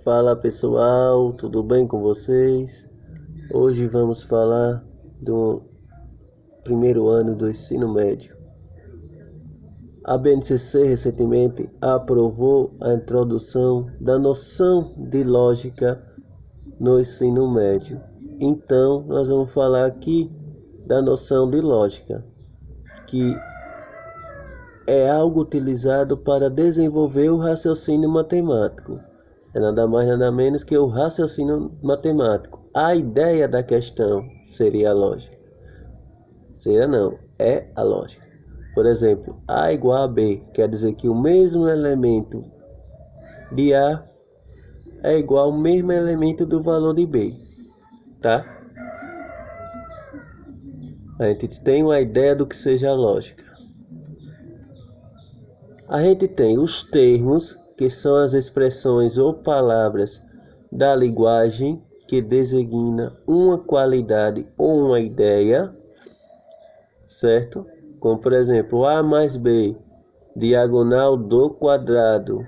Fala pessoal, tudo bem com vocês? Hoje vamos falar do primeiro ano do ensino médio. A BNCC recentemente aprovou a introdução da noção de lógica no ensino médio. Então, nós vamos falar aqui da noção de lógica, que é algo utilizado para desenvolver o raciocínio matemático. É nada mais nada menos que o raciocínio matemático. A ideia da questão seria a lógica. Seria não, é a lógica. Por exemplo, A igual a B, quer dizer que o mesmo elemento de A é igual ao mesmo elemento do valor de B, tá? A gente tem uma ideia do que seja a lógica. A gente tem os termos, que são as expressões ou palavras da linguagem que designa uma qualidade ou uma ideia, certo? Como por exemplo, A mais B, diagonal do quadrado,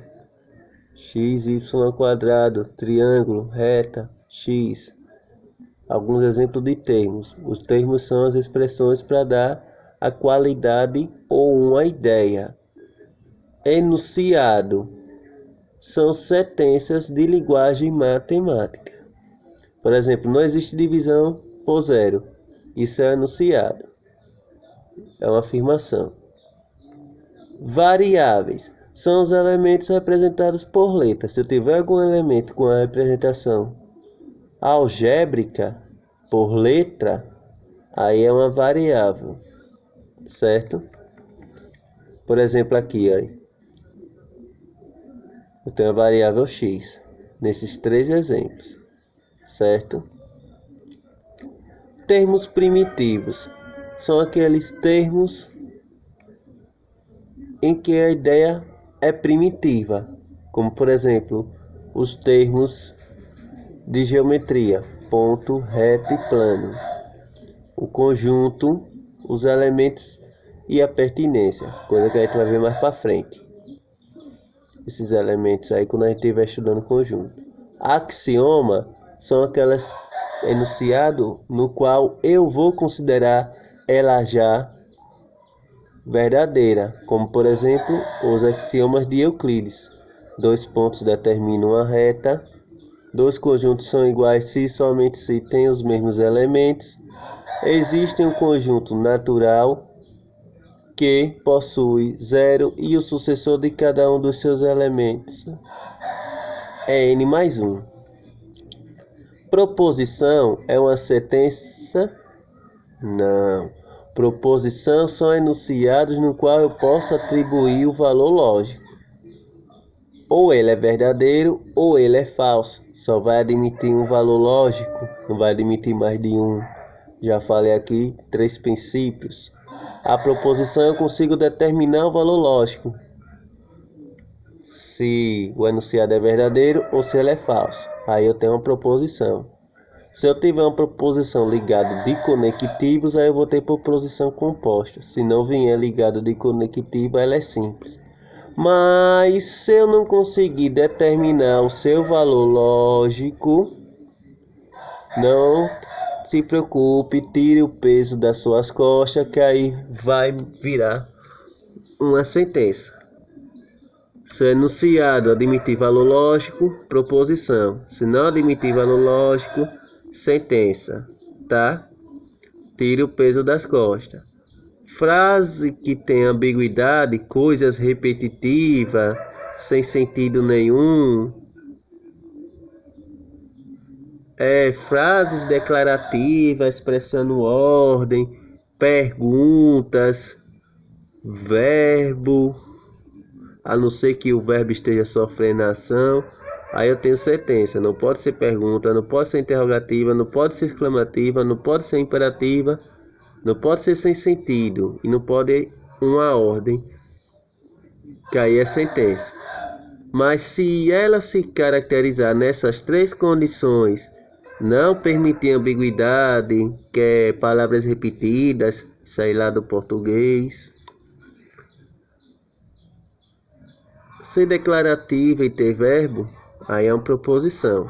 x, y quadrado, triângulo, reta, x. Alguns exemplos de termos. Os termos são as expressões para dar a qualidade ou uma ideia. Enunciado são sentenças de linguagem matemática. Por exemplo, não existe divisão por zero. Isso é enunciado. É uma afirmação. Variáveis são os elementos representados por letras. Se eu tiver algum elemento com a representação algébrica por letra, aí é uma variável, certo? Por exemplo, aqui, ó, eu tenho a variável x nesses três exemplos, certo? Termos primitivos são aqueles termos em que a ideia é primitiva, como por exemplo, os termos de geometria, ponto, reto e plano, o conjunto, os elementos e a pertinência, coisa que a gente vai ver mais para frente. Esses elementos aí quando a gente estiver estudando conjunto. Axioma são aquelas enunciado no qual eu vou considerar ela já verdadeira, como por exemplo os axiomas de Euclides. 2 pontos determinam a reta, 2 conjuntos são iguais se e somente se têm os mesmos elementos, existe um conjunto natural que possui zero e o sucessor de cada um dos seus elementos é n mais 1. Proposição é uma sentença? Não. Proposição são enunciados no qual eu posso atribuir o valor lógico. Ou ele é verdadeiro ou ele é falso. Só vai admitir um valor lógico, não vai admitir mais de um. Já falei aqui 3 princípios. A proposição eu consigo determinar o valor lógico, se o enunciado é verdadeiro ou se ele é falso. Aí eu tenho uma proposição. Se eu tiver uma proposição ligada de conectivos, aí eu vou ter proposição composta. Se não vier ligado de conectivo, ela é simples. Mas se eu não conseguir determinar o seu valor lógico, não se preocupe, tire o peso das suas costas, que aí vai virar uma sentença. Se o enunciado admitir valor lógico, proposição. Se não admitir valor lógico, sentença, tá? Tire o peso das costas. Frase que tem ambiguidade, coisas repetitivas, sem sentido nenhum. Frases declarativas expressando ordem, perguntas, verbo, a não ser que o verbo esteja sofrendo ação, aí eu tenho sentença. Não pode ser pergunta, não pode ser interrogativa, não pode ser exclamativa, não pode ser imperativa, não pode ser sem sentido e não pode uma ordem, que aí é sentença. Mas se ela se caracterizar nessas 3 condições, não permitir ambiguidade, que é palavras repetidas, sair lá do português, ser declarativa e ter verbo, Aí é uma proposição.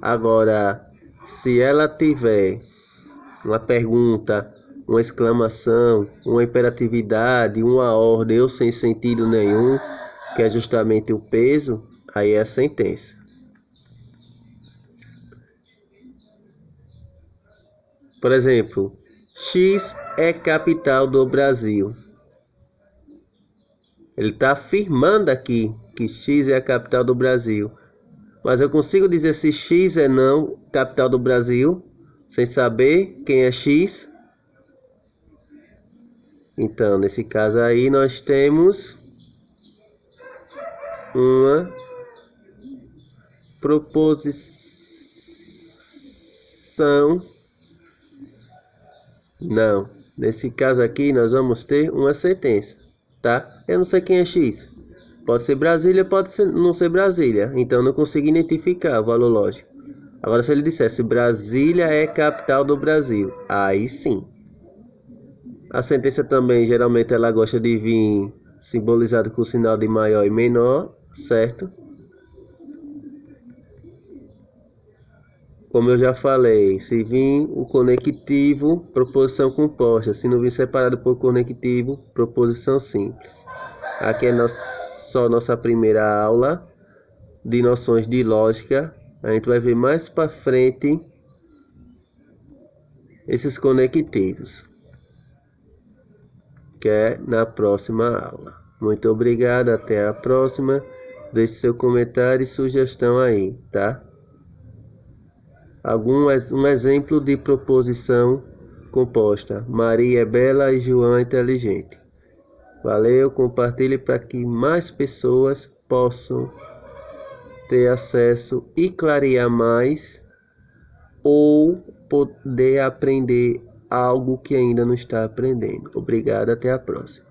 Agora, se ela tiver uma pergunta, uma exclamação, uma imperatividade, uma ordem ou sem sentido nenhum, que é justamente o peso, aí é a sentença. Por exemplo, X é capital do Brasil. Ele está afirmando aqui que X é a capital do Brasil. Mas eu consigo dizer se X é não capital do Brasil, sem saber quem é X? Então, nesse caso aí, nós temos uma proposição. Não. Nesse caso aqui, nós vamos ter uma sentença, tá? Eu não sei quem é X. Pode ser Brasília, não ser Brasília. Então, eu não consigo identificar o valor lógico. Agora, se ele dissesse Brasília é capital do Brasil, aí sim. A sentença também, geralmente, ela gosta de vir simbolizada com o sinal de maior e menor, certo? Como eu já falei, se vir o conectivo, proposição composta. Se não vir separado por conectivo, proposição simples. Aqui é só nossa primeira aula de noções de lógica. A gente vai ver mais para frente esses conectivos, que é na próxima aula. Muito obrigado, até a próxima. Deixe seu comentário e sugestão aí, tá? Um exemplo de proposição composta. Maria é bela e João é inteligente. Valeu, compartilhe para que mais pessoas possam ter acesso e clarear mais ou poder aprender algo que ainda não está aprendendo. Obrigado, até a próxima.